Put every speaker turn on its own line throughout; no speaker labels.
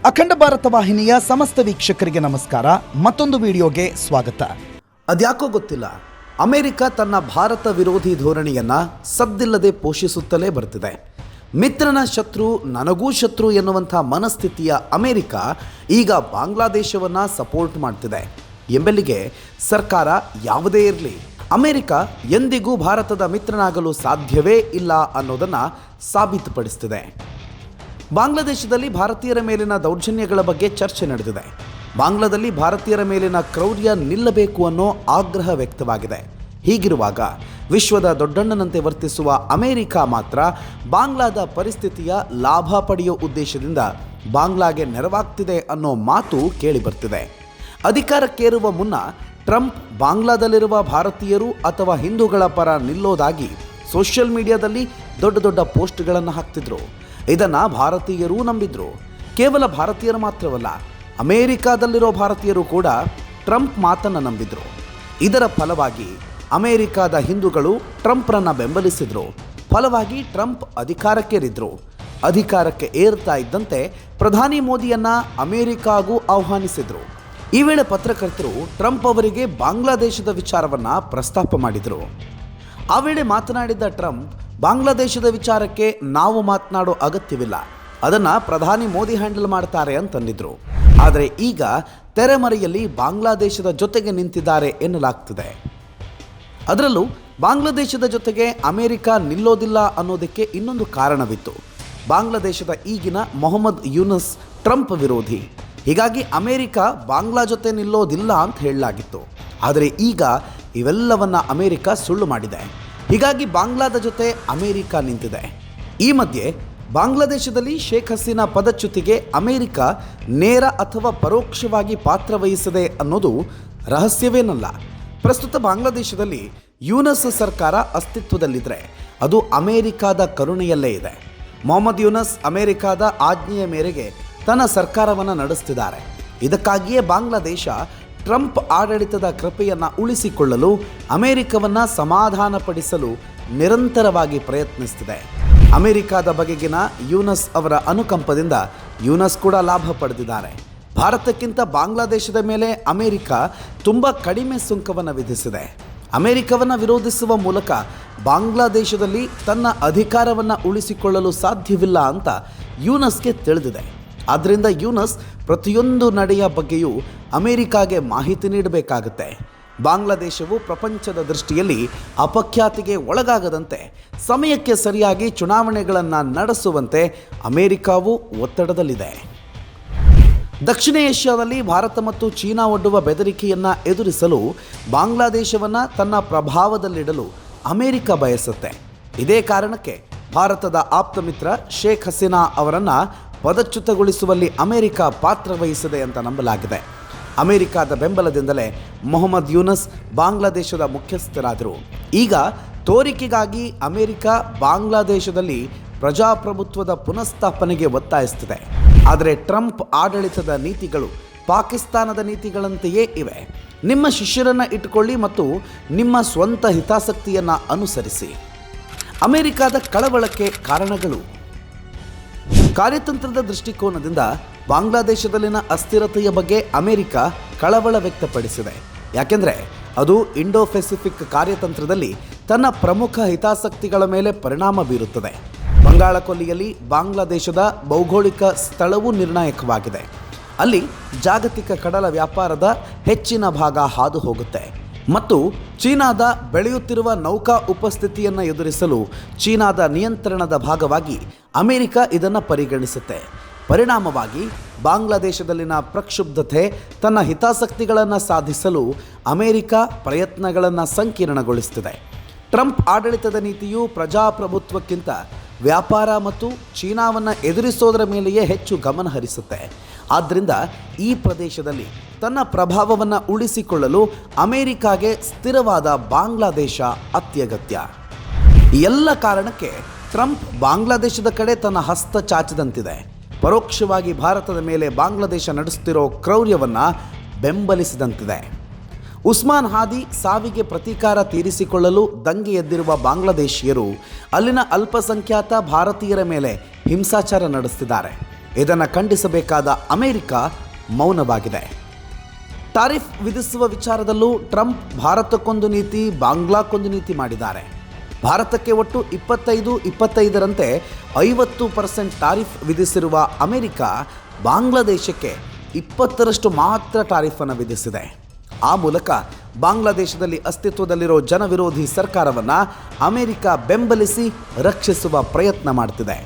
ಅಖಂಡ ಭಾರತ ವಾಹಿನಿಯ ಸಮಸ್ತ ವೀಕ್ಷಕರಿಗೆ ನಮಸ್ಕಾರ. ಮತ್ತೊಂದು ವಿಡಿಯೋಗೆ ಸ್ವಾಗತ. ಅದ್ಯಾಕೋ ಗೊತ್ತಿಲ್ಲ, ಅಮೆರಿಕ ತನ್ನ ಭಾರತ ವಿರೋಧಿ ಧೋರಣೆಯನ್ನು ಸದ್ದಿಲ್ಲದೆ ಪೋಷಿಸುತ್ತಲೇ ಬರ್ತಿದೆ. ಮಿತ್ರನ ಶತ್ರು ನನಗೂ ಶತ್ರು ಎನ್ನುವಂಥ ಮನಸ್ಥಿತಿಯ ಅಮೆರಿಕ ಈಗ ಬಾಂಗ್ಲಾದೇಶವನ್ನು ಸಪೋರ್ಟ್ ಮಾಡ್ತಿದೆ ಎಂಬಲ್ಲಿಗೆ ಸರ್ಕಾರ ಯಾವುದೇ ಇರಲಿ, ಅಮೆರಿಕ ಎಂದಿಗೂ ಭಾರತದ ಮಿತ್ರನಾಗಲು ಸಾಧ್ಯವೇ ಇಲ್ಲ ಅನ್ನೋದನ್ನು ಸಾಬೀತುಪಡಿಸ್ತಿದೆ. ಬಾಂಗ್ಲಾದೇಶದಲ್ಲಿ ಭಾರತೀಯರ ಮೇಲಿನ ದೌರ್ಜನ್ಯಗಳ ಬಗ್ಗೆ ಚರ್ಚೆ ನಡೆದಿದೆ. ಬಾಂಗ್ಲಾದಲ್ಲಿ ಭಾರತೀಯರ ಮೇಲಿನ ಕ್ರೌರ್ಯ ನಿಲ್ಲಬೇಕು ಅನ್ನೋ ಆಗ್ರಹ ವ್ಯಕ್ತವಾಗಿದೆ. ಹೀಗಿರುವಾಗ ವಿಶ್ವದ ದೊಡ್ಡಣ್ಣನಂತೆ ವರ್ತಿಸುವ ಅಮೆರಿಕ ಮಾತ್ರ ಬಾಂಗ್ಲಾದ ಪರಿಸ್ಥಿತಿಯ ಲಾಭ ಪಡೆಯುವ ಉದ್ದೇಶದಿಂದ ಬಾಂಗ್ಲಾಗೆ ನೆರವಾಗ್ತಿದೆ ಅನ್ನೋ ಮಾತು ಕೇಳಿಬರ್ತಿದೆ. ಅಧಿಕಾರಕ್ಕೇರುವ ಮುನ್ನ ಟ್ರಂಪ್ ಬಾಂಗ್ಲಾದಲ್ಲಿರುವ ಭಾರತೀಯರು ಅಥವಾ ಹಿಂದೂಗಳ ಪರ ನಿಲ್ಲೋದಾಗಿ ಸೋಷಿಯಲ್ ಮೀಡಿಯಾದಲ್ಲಿ ದೊಡ್ಡ ದೊಡ್ಡ ಪೋಸ್ಟ್ಗಳನ್ನು ಹಾಕ್ತಿದ್ರು. ಇದನ್ನು ಭಾರತೀಯರೂ ನಂಬಿದ್ರು. ಕೇವಲ ಭಾರತೀಯರು ಮಾತ್ರವಲ್ಲ, ಅಮೆರಿಕಾದಲ್ಲಿರೋ ಭಾರತೀಯರು ಕೂಡ ಟ್ರಂಪ್ ಮಾತನ್ನು ನಂಬಿದ್ರು. ಇದರ ಫಲವಾಗಿ ಅಮೆರಿಕಾದ ಹಿಂದೂಗಳು ಟ್ರಂಪ್ರನ್ನು ಬೆಂಬಲಿಸಿದ್ರು. ಫಲವಾಗಿ ಟ್ರಂಪ್ ಅಧಿಕಾರಕ್ಕೇರಿದ್ರು. ಅಧಿಕಾರಕ್ಕೆ ಏರ್ತಾ ಇದ್ದಂತೆ ಪ್ರಧಾನಿ ಮೋದಿಯನ್ನು ಅಮೆರಿಕಾಗೂ ಆಹ್ವಾನಿಸಿದ್ರು. ಈ ವೇಳೆ ಪತ್ರಕರ್ತರು ಟ್ರಂಪ್ ಅವರಿಗೆ ಬಾಂಗ್ಲಾದೇಶದ ವಿಚಾರವನ್ನು ಪ್ರಸ್ತಾಪ ಮಾಡಿದರು. ಆ ವೇಳೆ ಮಾತನಾಡಿದ ಟ್ರಂಪ್, ಬಾಂಗ್ಲಾದೇಶದ ವಿಚಾರಕ್ಕೆ ನಾವು ಮಾತನಾಡೋ ಅಗತ್ಯವಿಲ್ಲ, ಅದನ್ನು ಪ್ರಧಾನಿ ಮೋದಿ ಹ್ಯಾಂಡಲ್ ಮಾಡ್ತಾರೆ ಅಂತಂದಿದ್ರು. ಆದರೆ ಈಗ ತೆರೆಮರೆಯಲ್ಲಿ ಬಾಂಗ್ಲಾದೇಶದ ಜೊತೆಗೆ ನಿಂತಿದ್ದಾರೆ ಎನ್ನಲಾಗ್ತಿದೆ. ಅದರಲ್ಲೂ ಬಾಂಗ್ಲಾದೇಶದ ಜೊತೆಗೆ ಅಮೆರಿಕ ನಿಲ್ಲೋದಿಲ್ಲ ಅನ್ನೋದಕ್ಕೆ ಇನ್ನೊಂದು ಕಾರಣವಿತ್ತು. ಬಾಂಗ್ಲಾದೇಶದ ಈಗಿನ ಮೊಹಮ್ಮದ್ ಯೂನುಸ್ ಟ್ರಂಪ್ ವಿರೋಧಿ. ಹೀಗಾಗಿ ಅಮೆರಿಕ ಬಾಂಗ್ಲಾ ಜೊತೆ ನಿಲ್ಲೋದಿಲ್ಲ ಅಂತ ಹೇಳಲಾಗಿತ್ತು. ಆದರೆ ಈಗ ಇವೆಲ್ಲವನ್ನ ಅಮೆರಿಕ ಸುಳ್ಳು ಮಾಡಿದೆ. ಹೀಗಾಗಿ ಬಾಂಗ್ಲಾದ ಜೊತೆ ಅಮೆರಿಕ ನಿಂತಿದೆ. ಈ ಮಧ್ಯೆ ಬಾಂಗ್ಲಾದೇಶದಲ್ಲಿ ಶೇಖ್ ಹಸೀನಾ ಪದಚ್ಯುತಿಗೆ ಅಮೆರಿಕ ನೇರ ಅಥವಾ ಪರೋಕ್ಷವಾಗಿ ಪಾತ್ರವಹಿಸದೆ ಅನ್ನೋದು ರಹಸ್ಯವೇನಲ್ಲ. ಪ್ರಸ್ತುತ ಬಾಂಗ್ಲಾದೇಶದಲ್ಲಿ ಯೂನಸ್ ಸರ್ಕಾರ ಅಸ್ತಿತ್ವದಲ್ಲಿದ್ದರೆ ಅದು ಅಮೆರಿಕಾದ ಕರುಣೆಯಲ್ಲೇ ಇದೆ. ಮೊಹಮ್ಮದ್ ಯೂನಸ್ ಅಮೆರಿಕಾದ ಆಜ್ಞೆಯ ಮೇರೆಗೆ ತನ್ನ ಸರ್ಕಾರವನ್ನು ನಡೆಸ್ತಿದ್ದಾರೆ. ಇದಕ್ಕಾಗಿಯೇ ಬಾಂಗ್ಲಾದೇಶ ಟ್ರಂಪ್ ಆಡಳಿತದ ಕೃಪೆಯನ್ನು ಉಳಿಸಿಕೊಳ್ಳಲು ಅಮೆರಿಕವನ್ನು ಸಮಾಧಾನಪಡಿಸಲು ನಿರಂತರವಾಗಿ ಪ್ರಯತ್ನಿಸುತ್ತಿದೆ. ಅಮೆರಿಕದ ಬಗೆಗಿನ ಯೂನಸ್ ಅವರ ಅನುಕಂಪದಿಂದ ಯೂನಸ್ ಕೂಡ ಲಾಭ ಪಡೆದಿದ್ದಾರೆ. ಭಾರತಕ್ಕಿಂತ ಬಾಂಗ್ಲಾದೇಶದ ಮೇಲೆ ಅಮೆರಿಕ ತುಂಬ ಕಡಿಮೆ ಸುಂಕವನ್ನು ವಿಧಿಸಿದೆ. ಅಮೆರಿಕವನ್ನು ವಿರೋಧಿಸುವ ಮೂಲಕ ಬಾಂಗ್ಲಾದೇಶದಲ್ಲಿ ತನ್ನ ಅಧಿಕಾರವನ್ನು ಉಳಿಸಿಕೊಳ್ಳಲು ಸಾಧ್ಯವಿಲ್ಲ ಅಂತ ಯೂನಸ್ಗೆ ತಿಳಿದಿದೆ. ಆದ್ದರಿಂದ ಯೂನಸ್ ಪ್ರತಿಯೊಂದು ನಡೆಯ ಬಗ್ಗೆಯೂ ಅಮೆರಿಕಾಗೆ ಮಾಹಿತಿ ನೀಡಬೇಕಾಗುತ್ತೆ. ಬಾಂಗ್ಲಾದೇಶವು ಪ್ರಪಂಚದ ದೃಷ್ಟಿಯಲ್ಲಿ ಅಪಖ್ಯಾತಿಗೆ ಒಳಗಾಗದಂತೆ ಸಮಯಕ್ಕೆ ಸರಿಯಾಗಿ ಚುನಾವಣೆಗಳನ್ನು ನಡೆಸುವಂತೆ ಅಮೆರಿಕಾವು ಒತ್ತಡದಲ್ಲಿದೆ. ದಕ್ಷಿಣ ಏಷ್ಯಾದಲ್ಲಿ ಭಾರತ ಮತ್ತು ಚೀನಾ ಒಡ್ಡುವ ಬೆದರಿಕೆಯನ್ನು ಎದುರಿಸಲು ಬಾಂಗ್ಲಾದೇಶವನ್ನು ತನ್ನ ಪ್ರಭಾವದಲ್ಲಿಡಲು ಅಮೆರಿಕ ಬಯಸುತ್ತೆ. ಇದೇ ಕಾರಣಕ್ಕೆ ಭಾರತದ ಆಪ್ತ ಮಿತ್ರ ಶೇಖ್ ಹಸೀನಾ ಅವರನ್ನು ಪದಚ್ಯುತಗೊಳಿಸುವಲ್ಲಿ ಅಮೆರಿಕ ಪಾತ್ರವಹಿಸಿದೆ ಅಂತ ನಂಬಲಾಗಿದೆ. ಅಮೆರಿಕದ ಬೆಂಬಲದಿಂದಲೇ ಮೊಹಮ್ಮದ್ ಯೂನಸ್ ಬಾಂಗ್ಲಾದೇಶದ ಮುಖ್ಯಸ್ಥರಾದರು. ಈಗ ತೋರಿಕೆಗಾಗಿ ಅಮೆರಿಕ ಬಾಂಗ್ಲಾದೇಶದಲ್ಲಿ ಪ್ರಜಾಪ್ರಭುತ್ವದ ಪುನಃಸ್ಥಾಪನೆಗೆ ಒತ್ತಾಯಿಸುತ್ತಿದೆ. ಆದರೆ ಟ್ರಂಪ್ ಆಡಳಿತದ ನೀತಿಗಳು ಪಾಕಿಸ್ತಾನದ ನೀತಿಗಳಂತೆಯೇ ಇವೆ. ನಿಮ್ಮ ಶಿಷ್ಯರನ್ನು ಇಟ್ಟುಕೊಳ್ಳಿ ಮತ್ತು ನಿಮ್ಮ ಸ್ವಂತ ಹಿತಾಸಕ್ತಿಯನ್ನು ಅನುಸರಿಸಿ. ಅಮೆರಿಕದ ಕಳವಳಕ್ಕೆ ಕಾರಣಗಳು. ಕಾರ್ಯತಂತ್ರದ ದೃಷ್ಟಿಕೋನದಿಂದ ಬಾಂಗ್ಲಾದೇಶದಲ್ಲಿನ ಅಸ್ಥಿರತೆಯ ಬಗ್ಗೆ ಅಮೆರಿಕ ಕಳವಳ ವ್ಯಕ್ತಪಡಿಸಿದೆ. ಯಾಕೆಂದರೆ ಅದು ಇಂಡೋ ಪೆಸಿಫಿಕ್ ಕಾರ್ಯತಂತ್ರದಲ್ಲಿ ತನ್ನ ಪ್ರಮುಖ ಹಿತಾಸಕ್ತಿಗಳ ಮೇಲೆ ಪರಿಣಾಮ ಬೀರುತ್ತದೆ. ಬಂಗಾಳಕೊಲ್ಲಿಯಲ್ಲಿ ಬಾಂಗ್ಲಾದೇಶದ ಭೌಗೋಳಿಕ ಸ್ಥಳವೂ ನಿರ್ಣಾಯಕವಾಗಿದೆ. ಅಲ್ಲಿ ಜಾಗತಿಕ ಕಡಲ ವ್ಯಾಪಾರದ ಹೆಚ್ಚಿನ ಭಾಗ ಹಾದು ಹೋಗುತ್ತೆ ಮತ್ತು ಚೀನಾದ ಬೆಳೆಯುತ್ತಿರುವ ನೌಕಾ ಉಪಸ್ಥಿತಿಯನ್ನು ಎದುರಿಸಲು ಚೀನಾದ ನಿಯಂತ್ರಣದ ಭಾಗವಾಗಿ ಅಮೆರಿಕ ಇದನ್ನು ಪರಿಗಣಿಸುತ್ತೆ. ಪರಿಣಾಮವಾಗಿ ಬಾಂಗ್ಲಾದೇಶದಲ್ಲಿನ ಪ್ರಕ್ಷುಬ್ಧತೆ ತನ್ನ ಹಿತಾಸಕ್ತಿಗಳನ್ನು ಸಾಧಿಸಲು ಅಮೆರಿಕ ಪ್ರಯತ್ನಗಳನ್ನು ಸಂಕೀರ್ಣಗೊಳಿಸುತ್ತಿದೆ. ಟ್ರಂಪ್ ಆಡಳಿತದ ನೀತಿಯು ಪ್ರಜಾಪ್ರಭುತ್ವಕ್ಕಿಂತ ವ್ಯಾಪಾರ ಮತ್ತು ಚೀನಾವನ್ನು ಎದುರಿಸೋದರ ಮೇಲೆಯೇ ಹೆಚ್ಚು ಗಮನ ಹರಿಸುತ್ತೆ. ಆದ್ದರಿಂದ ಈ ಪ್ರದೇಶದಲ್ಲಿ ತನ್ನ ಪ್ರಭಾವವನ್ನು ಉಳಿಸಿಕೊಳ್ಳಲು ಅಮೆರಿಕಾಗೆ ಸ್ಥಿರವಾದ ಬಾಂಗ್ಲಾದೇಶ ಅತ್ಯಗತ್ಯ. ಎಲ್ಲ ಕಾರಣಕ್ಕೆ ಟ್ರಂಪ್ ಬಾಂಗ್ಲಾದೇಶದ ಕಡೆ ತನ್ನ ಹಸ್ತ ಚಾಚಿದಂತಿದೆ. ಪರೋಕ್ಷವಾಗಿ ಭಾರತದ ಮೇಲೆ ಬಾಂಗ್ಲಾದೇಶ ನಡೆಸುತ್ತಿರೋ ಕ್ರೌರ್ಯವನ್ನು ಬೆಂಬಲಿಸಿದಂತಿದೆ. ಉಸ್ಮಾನ್ ಹಾದಿ ಸಾವಿಗೆ ಪ್ರತೀಕಾರ ತೀರಿಸಿಕೊಳ್ಳಲು ದಂಗೆ ಎದ್ದಿರುವ ಬಾಂಗ್ಲಾದೇಶಿಯರು ಅಲ್ಲಿನ ಅಲ್ಪಸಂಖ್ಯಾತ ಭಾರತೀಯರ ಮೇಲೆ ಹಿಂಸಾಚಾರ ನಡೆಸುತ್ತಿದ್ದಾರೆ. ಇದನ್ನು ಖಂಡಿಸಬೇಕಾದ ಅಮೆರಿಕ ಮೌನವಾಗಿದೆ. ಟಾರಿಫ್ ವಿಧಿಸುವ ವಿಚಾರದಲ್ಲೂ ಟ್ರಂಪ್ ಭಾರತಕ್ಕೊಂದು ನೀತಿ, ಬಾಂಗ್ಲಾಕ್ಕೊಂದು ನೀತಿ ಮಾಡಿದ್ದಾರೆ. ಭಾರತಕ್ಕೆ ಒಟ್ಟು 25-25ರಂತೆ 50% ಟಾರಿಫ್ ವಿಧಿಸಿರುವ ಅಮೆರಿಕ ಬಾಂಗ್ಲಾದೇಶಕ್ಕೆ 20ರಷ್ಟು ಮಾತ್ರ ಟಾರಿಫನ್ನು ವಿಧಿಸಿದೆ. ಆ ಮೂಲಕ ಬಾಂಗ್ಲಾದೇಶದಲ್ಲಿ ಅಸ್ತಿತ್ವದಲ್ಲಿರೋ ಜನವಿರೋಧಿ ಸರ್ಕಾರವನ್ನು ಅಮೆರಿಕ ಬೆಂಬಲಿಸಿ ರಕ್ಷಿಸುವ ಪ್ರಯತ್ನ ಮಾಡ್ತಿದೆ.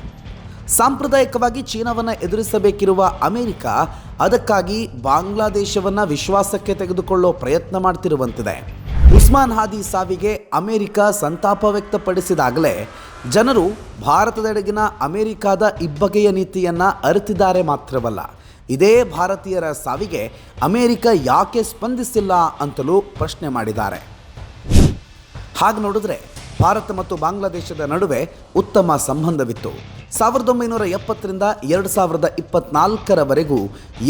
ಸಾಂಪ್ರದಾಯಿಕವಾಗಿ ಚೀನಾವನ್ನು ಎದುರಿಸಬೇಕಿರುವ ಅಮೆರಿಕ ಅದಕ್ಕಾಗಿ ಬಾಂಗ್ಲಾದೇಶವನ್ನು ವಿಶ್ವಾಸಕ್ಕೆ ತೆಗೆದುಕೊಳ್ಳೋ ಪ್ರಯತ್ನ ಮಾಡ್ತಿರುವಂತಿದೆ. ಉಸ್ಮಾನ್ ಹಾದಿ ಸಾವಿಗೆ ಅಮೆರಿಕ ಸಂತಾಪ ವ್ಯಕ್ತಪಡಿಸಿದಾಗಲೇ ಜನರು ಭಾರತದೆಡೆಗಿನ ಅಮೆರಿಕದ ಇಬ್ಬಗೆಯ ನೀತಿಯನ್ನು ಅರಿತಿದ್ದಾರೆ ಮಾತ್ರವಲ್ಲ, ಇದೇ ಭಾರತೀಯರ ಸಾವಿಗೆ ಅಮೆರಿಕ ಯಾಕೆ ಸ್ಪಂದಿಸಿಲ್ಲ ಅಂತಲೂ ಪ್ರಶ್ನೆ ಮಾಡಿದ್ದಾರೆ. ಹಾಗೆ ನೋಡಿದ್ರೆ ಭಾರತ ಮತ್ತು ಬಾಂಗ್ಲಾದೇಶದ ನಡುವೆ ಉತ್ತಮ ಸಂಬಂಧವಿತ್ತು. 1970ರಿಂದ 2024ರವರೆಗೂ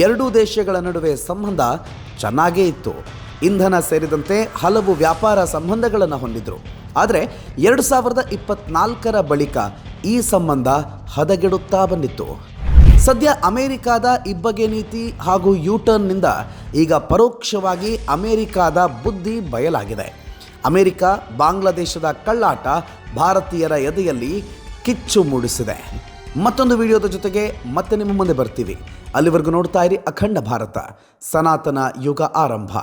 ಎರಡೂ ದೇಶಗಳ ನಡುವೆ ಸಂಬಂಧ ಚೆನ್ನಾಗೇ ಇತ್ತು. ಇಂಧನ ಸೇರಿದಂತೆ ಹಲವು ವ್ಯಾಪಾರ ಸಂಬಂಧಗಳನ್ನು ಹೊಂದಿದ್ರು. ಆದರೆ 2024ರ ಬಳಿಕ ಈ ಸಂಬಂಧ ಹದಗೆಡುತ್ತಾ ಬಂದಿತ್ತು. ಸದ್ಯ ಅಮೆರಿಕದ ಇಬ್ಬಗೆ ನೀತಿ ಹಾಗೂ ಯೂಟರ್ನ್ನಿಂದ ಈಗ ಪರೋಕ್ಷವಾಗಿ ಅಮೆರಿಕದ ಬುದ್ಧಿ ಬಯಲಾಗಿದೆ. ಅಮೆರಿಕ ಬಾಂಗ್ಲಾದೇಶದ ಕಳ್ಳಾಟ ಭಾರತೀಯರ ಎದೆಯಲ್ಲಿ ಕಿಚ್ಚು ಮೂಡಿಸಿದೆ. ಮತ್ತೊಂದು ವಿಡಿಯೋದ ಜೊತೆಗೆ ಮತ್ತೆ ನಿಮ್ಮ ಮುಂದೆ ಬರ್ತೀವಿ. ಅಲ್ಲಿವರೆಗೂ ನೋಡ್ತಾ ಇರಿ ಅಖಂಡ ಭಾರತ, ಸನಾತನ ಯುಗ ಆರಂಭ.